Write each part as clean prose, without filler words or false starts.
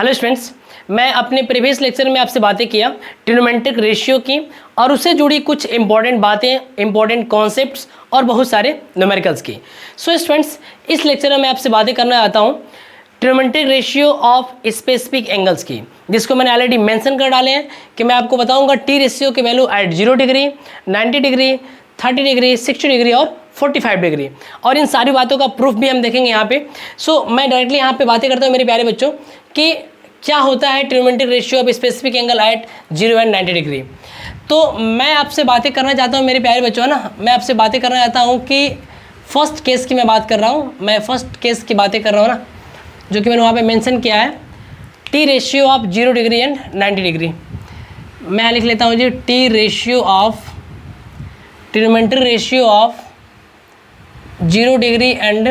Hello students, मैं अपने previous lecture में आपसे बातें किया ट्रिग्नोमेट्रिक रेशियो की और उससे जुड़ी कुछ इंपॉर्टेंट बातें, इंपॉर्टेंट कॉन्सेप्ट्स और बहुत सारे न्यूमेरिकल्स की। सो स्टूडेंट्स, इस लेक्चर में मैं आपसे बातें करना चाहता हूँ trigonometric ratio of specific angles की, जिसको मैंने ऑलरेडी मेंशन कर डाले हैं कि मैं आपको बताऊंगा टी रेशियो की value at 0 degree, 90 degree, 30 degree, 60 degree और 45 डिग्री, और इन सारी बातों का प्रूफ भी हम देखेंगे यहाँ पे। सो मैं डायरेक्टली यहाँ पे बातें करता हूँ मेरे प्यारे बच्चों कि क्या होता है trigonometric ratio of specific angle at 0 and 90 degree. तो मैं आपसे बातें करना चाहता हूँ मेरे प्यारे बच्चों, है ना, मैं आपसे बातें करना चाहता हूँ कि फर्स्ट केस की मैं बात कर रहा हूँ, मैं फर्स्ट केस की बातें कर रहा हूँ ना, जो कि मैंने वहाँ पे मेंशन किया है T ratio of 0 degree and 90 degree. मैं लिख लेता हूँ G T ratio of trigonometric ratio of 0 degree and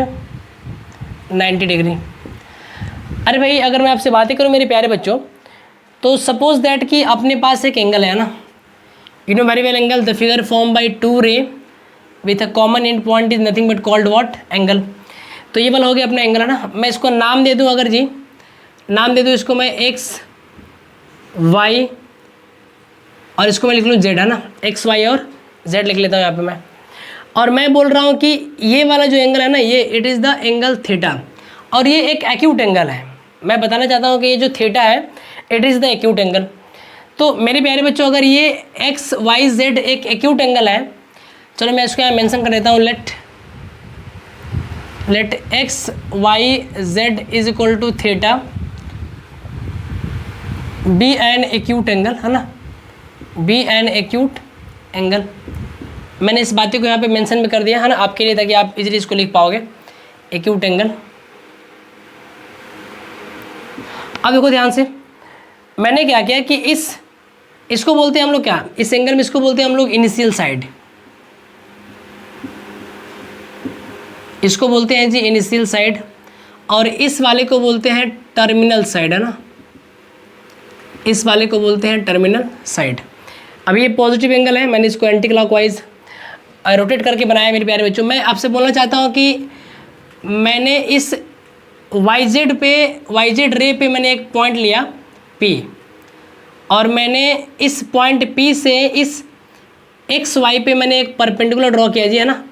90 degree. अरे भाई, अगर मैं आपसे बातें करूँ मेरे प्यारे बच्चों, तो सपोज दैट कि अपने पास एक एंगल है ना, you know very well angle the figure form by two ray with a common end point is nothing but called what angle. तो ये वाला हो गया अपना एंगल, है ना। मैं इसको नाम दे दूँ, अगर जी नाम दे दूँ इसको मैं एक्स वाई और इसको मैं लिख लूँ जेड, है ना, एक्स वाई और जेड लिख लेता हूँ यहाँ पे मैं। और मैं बोल रहा हूँ कि ये वाला जो एंगल है ना, ये it is the angle theta, और ये एक एक्यूट एंगल है। मैं बताना चाहता हूँ कि ये जो थीटा है it is the acute angle. तो मेरे प्यारे बच्चों, अगर ये एक्स वाई जेड एक एक्यूट एंगल है, चलो मैं इसको यहाँ मेंशन कर देता हूँ, let X Y Z is equal to theta be an acute angle, है ना, बी एन एक्यूट एंगल। मैंने इस बात को यहाँ पे मेंशन भी कर दिया, है ना, आपके लिए, ताकि आप इजीली इसको लिख पाओगे, एक्यूट एंगल। अब देखो ध्यान से, मैंने क्या किया कि इसको बोलते हैं हम लोग क्या, इस एंगल में इसको बोलते हैं हम लोग इनिशियल साइड, इसको बोलते हैं जी इनिशियल साइड, और इस वाले को बोलते हैं टर्मिनल साइड, है ना, इस वाले को बोलते हैं टर्मिनल साइड। अब ये पॉजिटिव एंगल है, मैंने इसको एंटी क्लॉकवाइज रोटेट करके बनाया मेरे प्यारे बच्चों। मैं आपसे बोलना चाहता हूँ कि मैंने इस वाईजेड रे पे मैंने एक पॉइंट लिया P, और मैंने इस पॉइंट P से इस एक्स वाई पे मैंने एक परपेंडिकुलर ड्रॉ किया जी, है ना,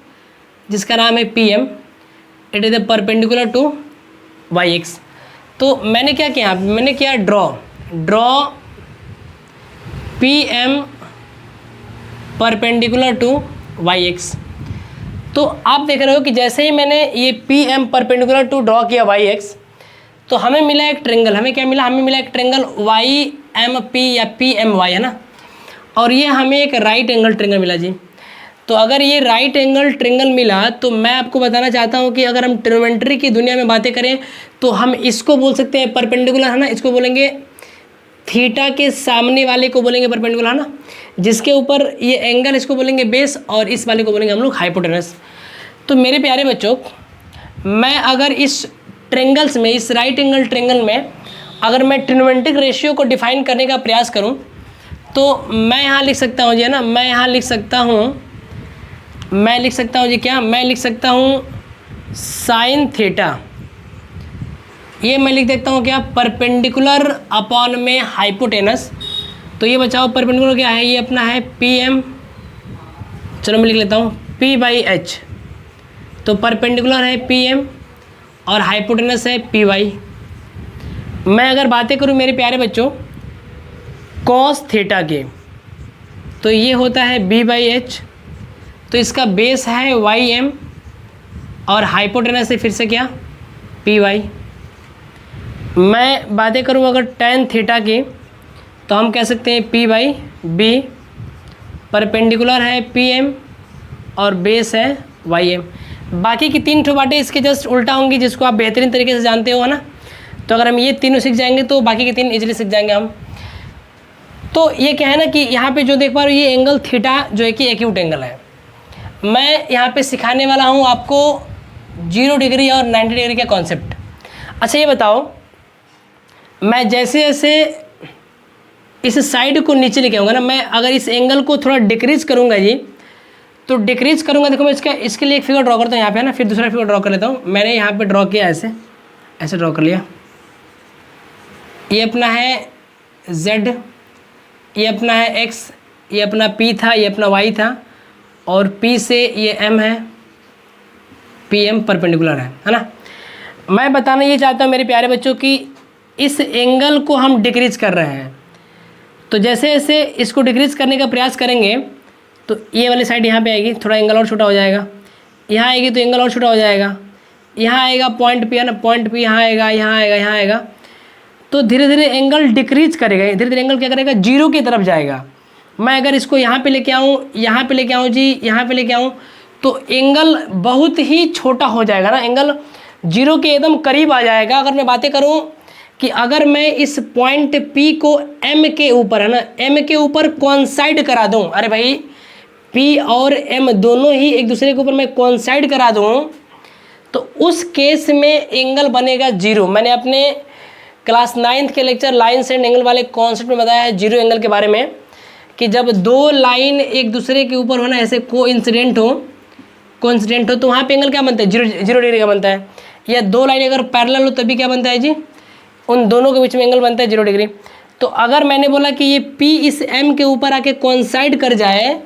जिसका नाम है PM, it is the perpendicular to Y X. तो मैंने क्या किया, मैंने किया draw PM perpendicular to Y X. तो आप देख रहे हो कि जैसे ही मैंने ये PM परपेंडिकुलर टू ड्रॉ किया वाई एक्स, तो हमें मिला एक ट्रेंगल, हमें क्या मिला, हमें मिला एक ट्रेंगल YMP या PMY, है ना, और ये हमें एक राइट एंगल ट्रेंगल मिला जी। तो अगर ये राइट एंगल ट्रेंगल मिला, तो मैं आपको बताना चाहता हूँ कि अगर हम ट्रिग्नोमेट्री की दुनिया में बातें करें तो हम इसको बोल सकते हैं परपेंडिकुलर, है ना, इसको बोलेंगे थीटा के सामने वाले को बोलेंगे परपेंडिकुलर, है ना, जिसके ऊपर ये एंगल इसको बोलेंगे बेस, और इस वाले को बोलेंगे हम लोग हाइपोटेनस। तो मेरे प्यारे बच्चों, मैं अगर इस ट्रेंगल्स में, इस राइट एंगल ट्रेंगल में अगर मैं ट्रिग्नोमेट्रिक रेशियो को डिफाइन करने का प्रयास करूं, तो मैं यहाँ लिख सकता हूँ जी, है ना, मैं यहाँ लिख सकता हूँ जी, क्या मैं लिख सकता हूँ साइन थीटा, ये मैं लिख देता हूँ क्या, परपेंडिकुलर अपॉन में हाइपोटेनस। तो ये बचाओ परपेंडिकुलर क्या है, ये अपना है PM, चलो मैं लिख लेता हूँ P/H। तो परपेंडिकुलर है PM और हाइपोटेनस है PY। मैं अगर बातें करूँ मेरे प्यारे बच्चों कॉस थीटा के, तो ये होता है B/H, तो इसका बेस है YM और हाइपोटेनस है फिर से क्या, PY। मैं बातें करूँ अगर टेन थीटा की, तो हम कह सकते हैं P/B, परपेंडिकुलर है PM और बेस है YM। बाकी की तीन ठो बातें इसके जस्ट उल्टा होंगी, जिसको आप बेहतरीन तरीके से जानते हो, है ना। तो अगर हम ये तीनों सीख जाएंगे तो बाकी के तीन इजीली सीख जाएंगे हम। तो ये क्या है ना कि यहाँ पे जो देख पा रहे हो, ये एंगल थीटा जो है कि एक्यूट एंगल है। मैं यहाँ पे सिखाने वाला हूँ आपको 0 डिग्री और 90 डिग्री का कॉन्सेप्ट। अच्छा ये बताओ, मैं जैसे जैसे इस साइड को नीचे लेके आऊँगा ना, मैं अगर इस एंगल को थोड़ा डिक्रीज करूँगा जी, तो डिक्रीज करूँगा, देखो मैं इसके लिए एक फिगर ड्रॉ करता हूँ यहाँ पे, है ना, फिर दूसरा फिगर ड्रॉ कर लेता हूँ। मैंने यहाँ पे ड्रॉ किया, ऐसे ड्रॉ कर लिया, ये अपना है z, ये अपना है x, ये अपना p था, ये अपना y था, और p से ये m है, PM परपेंडिकुलर है ना। मैं बताना ये चाहता हूँ मेरे प्यारे बच्चों कि इस एंगल को हम डिक्रीज कर रहे हैं, तो जैसे जैसे इसको डिक्रीज करने का प्रयास करेंगे तो ये वाली साइड यहाँ पे आएगी, थोड़ा एंगल और छोटा हो जाएगा, यहाँ आएगी तो एंगल और छोटा हो जाएगा, यहाँ आएगा पॉइंट P है ना, पॉइंट P यहाँ आएगा, यहाँ आएगा, यहाँ आएगा, तो धीरे धीरे एंगल डिक्रीज करेगा, धीरे धीरे एंगल क्या करेगा, जीरो की तरफ जाएगा। मैं अगर इसको यहाँ पे लेके आऊँ, यहाँ पे लेके आऊँ जी, यहाँ पे लेके आऊँ, तो एंगल बहुत ही छोटा हो जाएगा ना, एंगल जीरो के एकदम करीब आ जाएगा। अगर मैं बातें करूँ कि अगर मैं इस पॉइंट P को M के ऊपर है ना, M के ऊपर कोइंसाइड करा दूँ, अरे भाई P और M दोनों ही एक दूसरे के ऊपर मैं कोइंसाइड करा दूँ, तो उस केस में एंगल बनेगा जीरो। मैंने अपने क्लास 9th के लेक्चर लाइन्स एंड एंगल वाले कॉन्सेप्ट में बताया है जीरो एंगल के बारे में, कि जब दो लाइन एक दूसरे के ऊपर हो ना, ऐसे कोइंसिडेंट हो तो वहाँ पे एंगल क्या बनता है, जीरो डिग्री का बनता है। या दो लाइन अगर पैरेलल हो तभी क्या बनता है जी, उन दोनों के बीच में एंगल बनता है 0 डिग्री। तो अगर मैंने बोला कि ये P इस M के ऊपर आके कोइंसाइड कर जाए,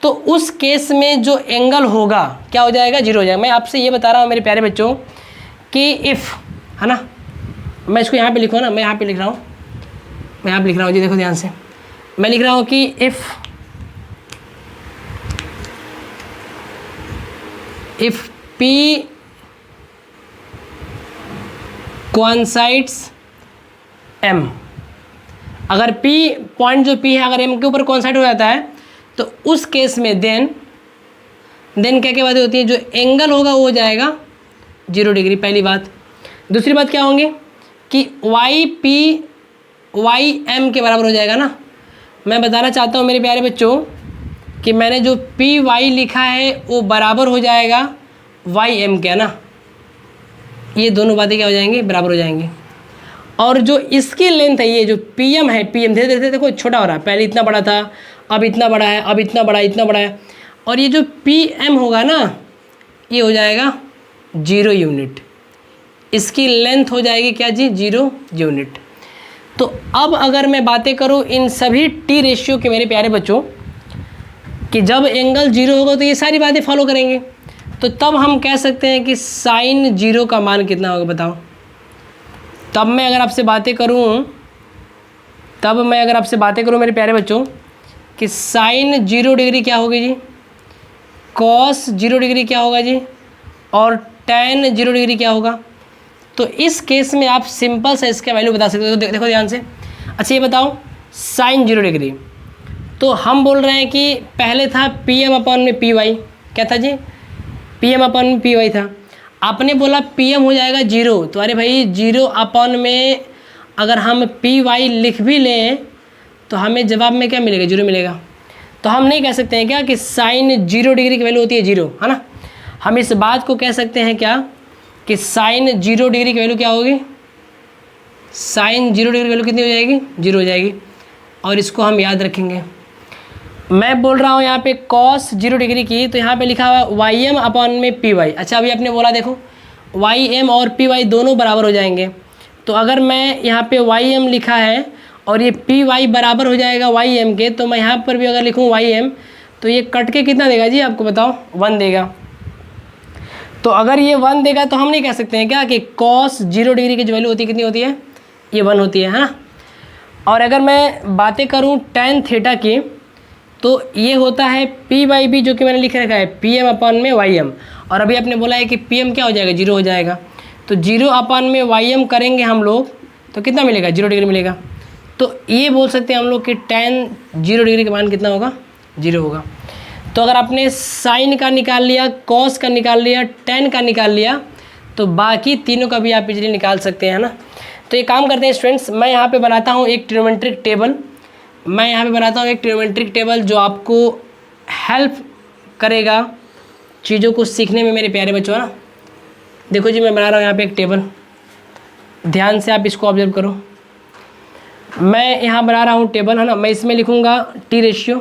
तो उस केस में जो एंगल होगा क्या हो जाएगा, जीरो हो जाएगा। मैं आपसे ये बता रहा हूँ मेरे प्यारे बच्चों कि इफ़ है ना, मैं इसको यहाँ पे लिखूँ ना, मैं यहाँ पे लिख रहा हूँ, मैं यहाँ पे लिख रहा हूँ जी, देखो ध्यान से, मैं लिख रहा हूँ कि इफ़ P कोइंसाइड्स M, अगर P पॉइंट जो P है अगर M के ऊपर कोइंसाइड हो जाता है, तो उस केस में देन क्या क्या बातें होती हैं, जो एंगल होगा वो हो जाएगा 0 डिग्री, पहली बात। दूसरी बात क्या होंगी कि y m के बराबर हो जाएगा ना। मैं बताना चाहता हूँ मेरे प्यारे बच्चों कि मैंने जो py लिखा है वो बराबर हो जाएगा ym के, है ना, ये दोनों बातें क्या हो जाएंगी, बराबर हो जाएंगी। और जो इसकी लेंथ है, ये जो pm है, pm धीरे धीरे देखो छोटा हो रहा है, पहले इतना बड़ा था, अब इतना बड़ा है, अब इतना बड़ा, इतना बड़ा है, और ये जो pm होगा ना, ये हो जाएगा 0 यूनिट, इसकी लेंथ हो जाएगी क्या जी, 0 यूनिट। तो अब अगर मैं बातें करूँ इन सभी t रेशियो के मेरे प्यारे बच्चों, कि जब एंगल 0 होगा तो ये सारी बातें फॉलो करेंगे, तो तब हम कह सकते हैं कि साइन 0 का मान कितना होगा, बताओ। तब मैं अगर आपसे बातें करूँ मेरे प्यारे बच्चों कि साइन 0 डिग्री क्या होगी जी, कॉस 0 डिग्री क्या होगा जी, और tan 0 डिग्री क्या होगा। तो इस केस में आप सिंपल से इसका वैल्यू बता सकते हो। तो देखो ध्यान से, अच्छा ये बताओ साइन 0 डिग्री, तो हम बोल रहे हैं कि पहले था pm अपॉन में py, क्या था जी, pm अपॉन में py था। आपने बोला pm हो जाएगा 0, तो अरे भाई 0 अपॉन में अगर हम py लिख भी लें तो हमें जवाब में क्या मिलेगा, 0 मिलेगा। तो हम नहीं कह सकते हैं क्या कि साइन 0 डिग्री की वैल्यू होती है 0, है ना। हम इस बात को कह सकते हैं क्या कि साइन 0 डिग्री की वैल्यू क्या होगी, साइन 0 डिग्री की वैल्यू कितनी हो जाएगी, 0 हो जाएगी। और इसको हम याद रखेंगे। मैं बोल रहा हूँ यहाँ पे कॉस 0 डिग्री की, तो यहाँ पे लिखा हुआ वाई एम अपॉन में पी वाई। अच्छा अभी आपने बोला देखो वाई एम और पी वाई दोनों बराबर हो जाएंगे, तो अगर मैं यहाँ पे वाई एम लिखा है और ये पी वाई बराबर हो जाएगा वाई एम के, तो मैं यहाँ पर भी अगर लिखूँ वाई एम, तो ये कट के कितना देगा जी, आपको बताओ 1 देगा। तो अगर ये 1 देगा तो हम नहीं कह सकते हैं क्या कि कॉस 0 डिग्री की जो वैल्यू होती है कितनी होती है, ये 1 होती है ना। और अगर मैं बातें करूँ tan थीटा की, तो ये होता है पी बाई बी, जो कि मैंने लिख रखा है पी एम अपॉन में वाई एम। और अभी आपने बोला है कि पी एम क्या हो जाएगा, 0 हो जाएगा। तो 0 अपॉन में वाई एम करेंगे हम लोग तो कितना मिलेगा, 0 डिग्री मिलेगा। तो ये बोल सकते हैं हम लोग कि tan 0 डिग्री का मान कितना होगा, 0 होगा। तो अगर आपने साइन का निकाल लिया, कॉस का निकाल लिया, tan का निकाल लिया, तो बाकी तीनों का भी आप इजीली निकाल सकते हैं, है ना। तो ये काम करते हैं स्टूडेंट्स, मैं यहाँ पे बनाता हूँ एक ट्रिग्नोमेट्रिक टेबल, जो आपको हेल्प करेगा चीज़ों को सीखने में मेरे प्यारे बच्चों, है ना। देखो जी मैं बना रहा हूँ यहाँ पे एक टेबल, ध्यान से आप इसको ऑब्जर्व करो। मैं यहाँ बना रहा हूँ टेबल, है ना। मैं इसमें लिखूँगा टी रेशियो,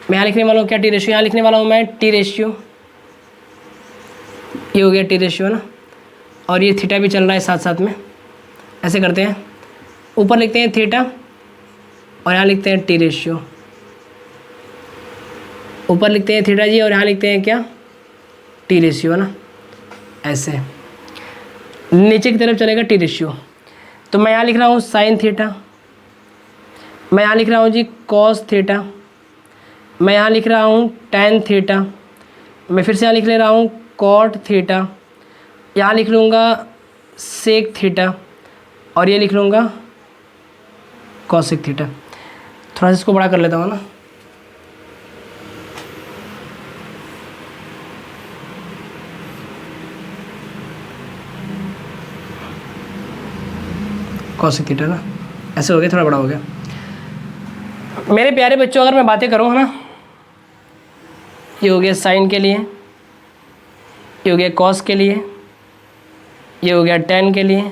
मैं यहाँ लिखने वाला हूँ क्या, टी रेशियो। यहाँ लिखने वाला हूँ मैं टी रेशियो, ये हो गया टी रेशियो, है ना। और ये थीटा भी चल रहा है साथ साथ में, ऐसे करते हैं, ऊपर लिखते हैं थीटा और यहाँ लिखते हैं टी रेशियो। ऊपर लिखते हैं थीटा जी और यहाँ लिखते हैं क्या, टी रेशियो, है ना। ऐसे नीचे की तरफ चलेगा टी रेशियो। तो मैं यहाँ लिख रहा हूँ साइन थीटा, मैं यहाँ लिख रहा हूँ जी कॉस थीटा, मैं यहाँ लिख रहा हूँ टैन थीटा, मैं फिर से यहाँ लिख ले रहा हूँ कॉट थीटा, यहाँ लिख लूँगा सेक थीटा और ये लिख लूँगा कॉसेक थीटा। थोड़ा सा इसको बड़ा कर लेता हूँ ना। कॉसेक थीटा ना, ऐसे हो गया, थोड़ा बड़ा हो गया। मेरे प्यारे बच्चों, अगर मैं बातें करूँ, है ना, ये हो गया साइन के लिए, ये हो गया कॉस के लिए, ये हो गया टैन के लिए,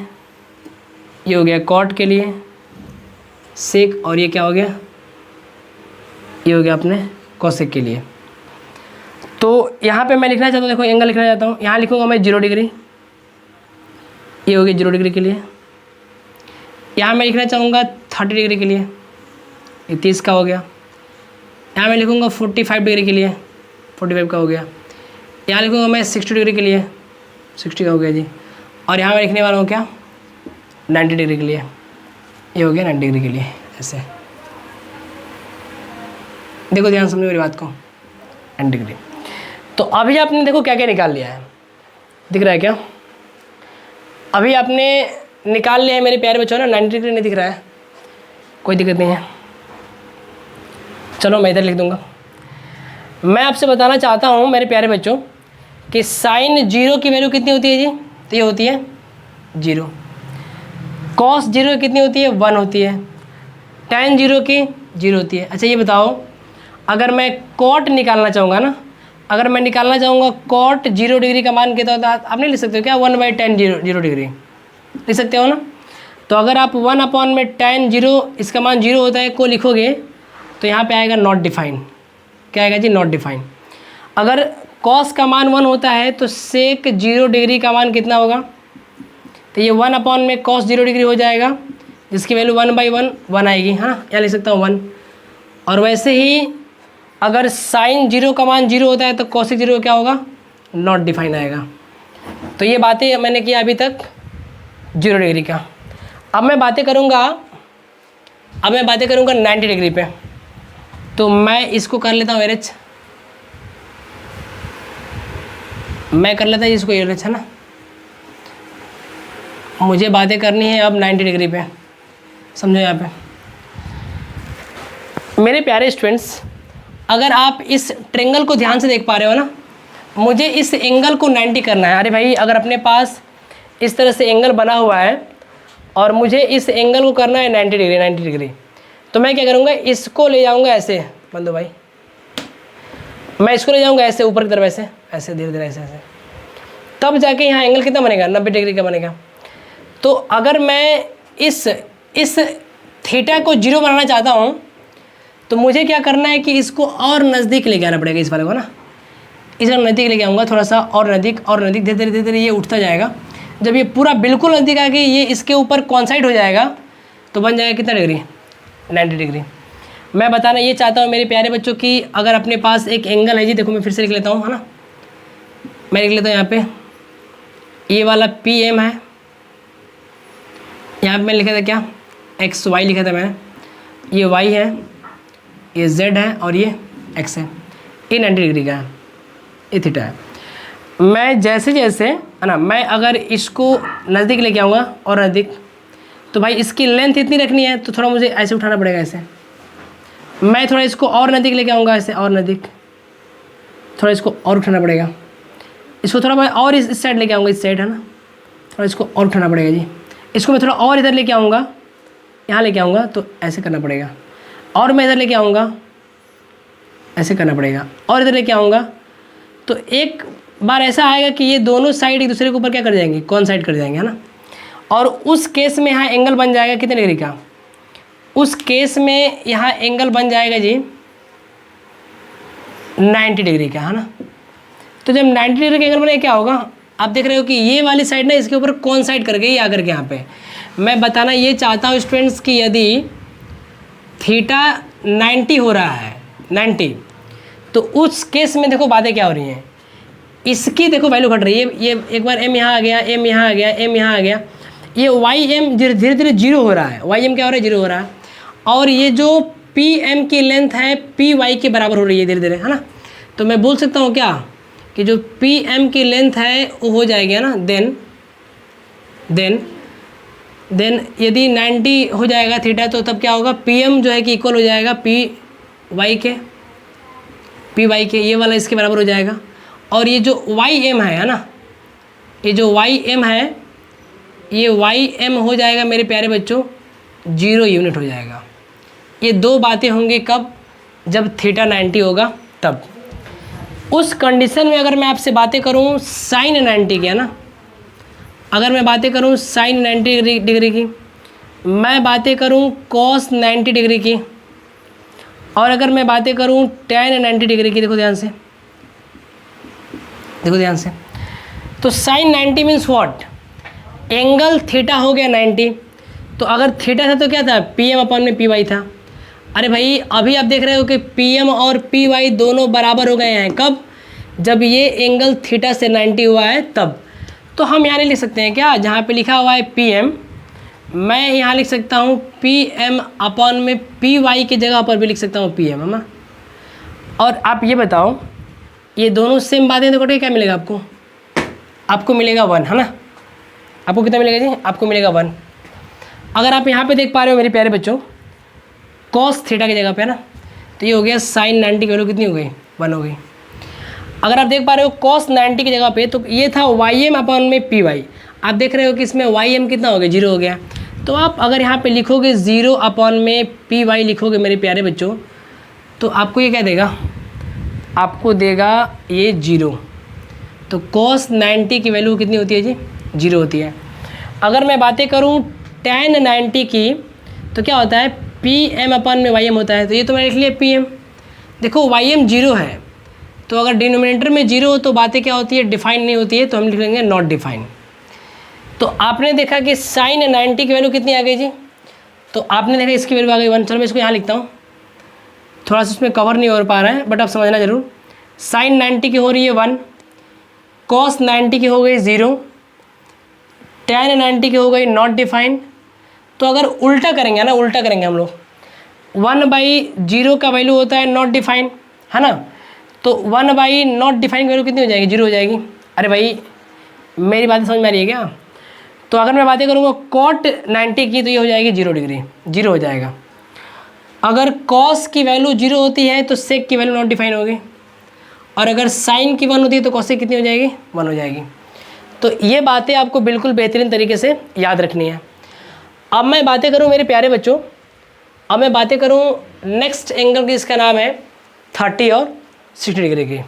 ये हो गया कॉट के लिए, सेक, और ये क्या हो गया, ये हो गया अपने कॉसेक के लिए। तो यहाँ पे मैं लिखना चाहता हूँ, देखो एंगल लिखना चाहता हूँ, यहाँ लिखूँगा मैं 0 डिग्री, ये हो गया 0 डिग्री के लिए। यहाँ मैं लिखना चाहूँगा 30 डिग्री के लिए, ये 30 का हो गया। यहाँ मैं लिखूँगा 45 डिग्री के लिए, 45 का हो गया। यहाँ लिखूँगा मैं 60 डिग्री के लिए, 60 का हो गया जी। और यहाँ मैं लिखने वाला हूँ क्या, 90 डिग्री के लिए, ये हो गया 90 डिग्री के लिए। ऐसे देखो, ध्यान समझो मेरी बात को, 90 डिग्री। तो अभी आपने देखो क्या क्या निकाल लिया है, दिख रहा है क्या, अभी आपने निकाल लिया है मेरे प्यारे बच्चों ना। 90 डिग्री नहीं दिख रहा है, कोई दिक्कत नहीं है, चलो मैं इधर लिख दूंगा। मैं आपसे बताना चाहता हूँ मेरे प्यारे बच्चों कि साइन 0 की वैल्यू कितनी होती है जी, तो ये होती है 0। कॉस 0 कितनी होती है, 1 होती है। टैन 0 की 0 होती है। अच्छा ये बताओ, अगर मैं कॉट निकालना चाहूँगा ना, अगर मैं निकालना चाहूँगा कॉट 0 डिग्री का मान कितना होता है, आप नहीं लिख सकते हो क्या, 1/tan 0 डिग्री लिख सकते हो ना। तो अगर आप 1/tan 0 इसका मान 0 होता है को लिखोगे तो यहाँ पे आएगा नॉट डिफाइन। क्या आएगा जी, नॉट डिफाइन। अगर कॉस का मान 1 होता है तो सेक 0 डिग्री का मान कितना होगा, तो ये 1 में कॉस 0 डिग्री हो जाएगा, जिसकी वैल्यू 1/1 आएगी, हाँ यहाँ लिख सकता हूँ 1। और वैसे ही अगर साइन 0 का मान 0 होता है तो कॉसिक 0 क्या होगा, नॉट डिफाइन आएगा। तो ये बातें मैंने किया अभी तक 0 डिग्री का। अब मैं बातें करूँगा 90 डिग्री पे। तो मैं इसको कर लेता हूँ एरेच, मैं कर लेता हूँ इसको एरेच, है ना। मुझे बातें करनी है अब 90 डिग्री पे, समझो यहाँ पे मेरे प्यारे स्टूडेंट्स। अगर आप इस ट्रेंगल को ध्यान से देख पा रहे हो ना, मुझे इस एंगल को 90 करना है। अरे भाई, अगर अपने पास इस तरह से एंगल बना हुआ है और मुझे इस एंगल को करना है 90 डिग्री, तो मैं क्या करूँगा, इसको ले जाऊँगा ऐसे, बंदो भाई, मैं इसको ले जाऊँगा ऐसे ऊपर की तरफ, ऐसे ऐसे धीरे धीरे ऐसे ऐसे, तब जाके यहाँ एंगल कितना बनेगा, 90 डिग्री का बनेगा। तो अगर मैं इस थीटा को 0 बनाना चाहता हूँ तो मुझे क्या करना है कि इसको और नज़दीक लेके आना पड़ेगा, इस वाले को ना, इसे नज़दीक लेके आऊँगा, थोड़ा सा और नज़दीक और नज़दीक, धीरे धीरे धीरे ये उठता जाएगा। जब ये पूरा बिल्कुल नज़दीक आ गई, ये इसके ऊपर कॉन्साइड हो जाएगा, तो बन जाएगा कितना डिग्री, 90 डिग्री। मैं बताना ये चाहता हूँ मेरे प्यारे बच्चों कि अगर अपने पास एक एंगल है जी, देखो मैं फिर से लिख लेता हूँ, है ना, मैं लिख लेता हूँ यहाँ पे, ये वाला PM है, यहाँ पे मैं लिखा था क्या, XY लिखा था मैंने, ये Y है, ये Z है और ये X है, ये 90 डिग्री का है, ये थीटा है। मैं जैसे जैसे, है ना, मैं अगर इसको नज़दीक लेके आऊँगा और नज़दीक, तो भाई इसकी लेंथ इतनी रखनी है तो थोड़ा मुझे ऐसे उठाना पड़ेगा, ऐसे। मैं थोड़ा इसको और नज़दीक लेके आऊँगा, ऐसे और नज़दीक, थोड़ा इसको और उठाना पड़ेगा, इसको थोड़ा मैं और इस साइड लेके आऊँगा, इस साइड, है ना, थोड़ा इसको और उठाना पड़ेगा जी। इसको मैं थोड़ा और इधर लेके आऊँगा, यहाँ लेके आऊँगा, तो ऐसे करना पड़ेगा। और मैं इधर लेके आऊँगा, ऐसे करना पड़ेगा। और इधर लेके आऊँगा, तो एक बार ऐसा आएगा कि ये दोनों साइड एक दूसरे के ऊपर क्या कर जाएंगे, कॉन्साइड कर जाएंगे, है ना। और उस केस में यहाँ एंगल बन जाएगा कितने डिग्री का, उस केस में यहाँ एंगल बन जाएगा जी 90 डिग्री का, है ना। तो जब 90 डिग्री का एंगल बने क्या होगा, आप देख रहे हो कि ये वाली साइड ना इसके ऊपर कॉन्साइड कर गई आकर के यहाँ पे। मैं बताना ये चाहता हूँ स्टूडेंट्स कि यदि थीटा 90 हो रहा है 90, तो उस केस में देखो बातें क्या हो रही हैं, इसकी देखो वैल्यू घट रही है। ये एक बार m यहाँ आ गया, m यहाँ आ गया, m यहाँ आ गया, ये वाई एम धीरे धीरे जीरो हो रहा है, वाई एम क्या हो रहा है, जीरो हो रहा है। और ये जो पी एम की लेंथ है पी वाई के बराबर हो रही है धीरे धीरे, है ना। तो मैं बोल सकता हूँ क्या कि जो पी एम की लेंथ है वो हो जाएगी, है ना। देन यदि 90 हो जाएगा थीटा, तो तब क्या होगा, पी एम जो है कि इक्वल हो जाएगा पी वाई के, ये वाला इसके बराबर हो जाएगा। और ये जो वाई एम है ना, ये जो वाई एम है, ये वाई एम हो जाएगा मेरे प्यारे बच्चों 0 यूनिट हो जाएगा। ये दो बातें होंगी कब, जब थीटा 90 होगा तब। उस कंडीशन में अगर मैं आपसे बातें करूं साइन 90 की, है ना, अगर मैं बातें करूं साइन 90 डिग्री की, मैं बातें करूं कॉस 90 डिग्री की, और अगर मैं बातें करूं टेन 90 डिग्री की, देखो ध्यान से, तो sine 90 means what, angle theta हो गया 90। तो अगर थीटा था तो क्या था, पी एम अपॉन में पी वाई था। अरे भाई अभी आप देख रहे हो कि पी एम और पी वाई दोनों बराबर हो गए हैं, कब, जब ये एंगल थीटा से 90 हुआ है तब। तो हम यहाँ नहीं लिख सकते हैं क्या, जहाँ पे लिखा हुआ है पी एम, मैं यहाँ लिख सकता हूँ पी एम अपॉन में पी वाई की जगह पर भी लिख सकता हूँ पी एम, है ना। और आप ये बताओ, ये दोनों सेम बातें, तो क्या मिलेगा आपको मिलेगा 1, है ना। आपको कितना मिलेगा जी, आपको मिलेगा 1। अगर आप यहाँ पे देख पा रहे हो मेरे प्यारे बच्चों, कॉस थीटा की जगह पे, है ना, तो ये हो गया साइन 90 की वैल्यू कितनी हो गई, 1 हो गई। अगर आप देख पा रहे हो कॉस 90 की जगह पे, तो ये था वाई एम अपॉन में पी वाई। आप देख रहे हो कि इसमें वाई एम कितना हो गया, 0 हो गया। तो आप अगर यहाँ पे लिखोगे 0 अपॉन में पी वाई लिखोगे मेरे प्यारे बच्चों, तो आपको ये क्या देगा, आपको देगा ये 0। तो कॉस 90 की वैल्यू कितनी होती है जी, 0 होती है। अगर मैं बातें करूँ टेन 90 की, तो क्या होता है, पी एम अपॉन में वाई एम होता है। तो ये तो मैंने लिख लिया पी एम। देखो वाई एम 0 है, तो अगर डिनोमिनेटर में 0 हो तो बातें क्या होती है, डिफाइन नहीं होती है, तो हम लिख लेंगे नॉट डिफाइन। तो आपने देखा कि साइन 90 की वैल्यू कितनी आ गई जी, तो आपने देखा इसकी वैल्यू आ गई 1। चलो मैं इसको यहाँ लिखता हूँ, थोड़ा सा उसमें कवर नहीं हो पा रहा है, बट आप समझना जरूर। साइन 90 की हो रही है 1, कॉस 90 की हो गई 0, टेन 90 की हो गई नॉट डिफाइन। तो अगर उल्टा करेंगे ना, उल्टा करेंगे हम लोग, 1/0 का वैल्यू होता है नॉट डिफाइन, है ना। तो 1 नॉट डिफाइन की वैल्यू कितनी हो जाएगी, 0 हो जाएगी। अरे भाई मेरी बातें समझ में आ रही है क्या। तो अगर मैं बातें करूँगा कॉट 90 की, तो ये हो जाएगी 0 डिग्री, 0 हो जाएगा। अगर कॉस की वैल्यू 0 होती है तो सेक की वैल्यू नॉट डिफाइन होगी, और अगर साइन की 1 होती है तो कॉसेक कितनी हो जाएगी, 1 हो जाएगी। तो ये बातें आपको बिल्कुल बेहतरीन तरीके से याद रखनी है। अब मैं बातें करूं मेरे प्यारे बच्चों, अब मैं बातें करूं नेक्स्ट एंगल की, इसका नाम है 30 और 60 डिग्री की।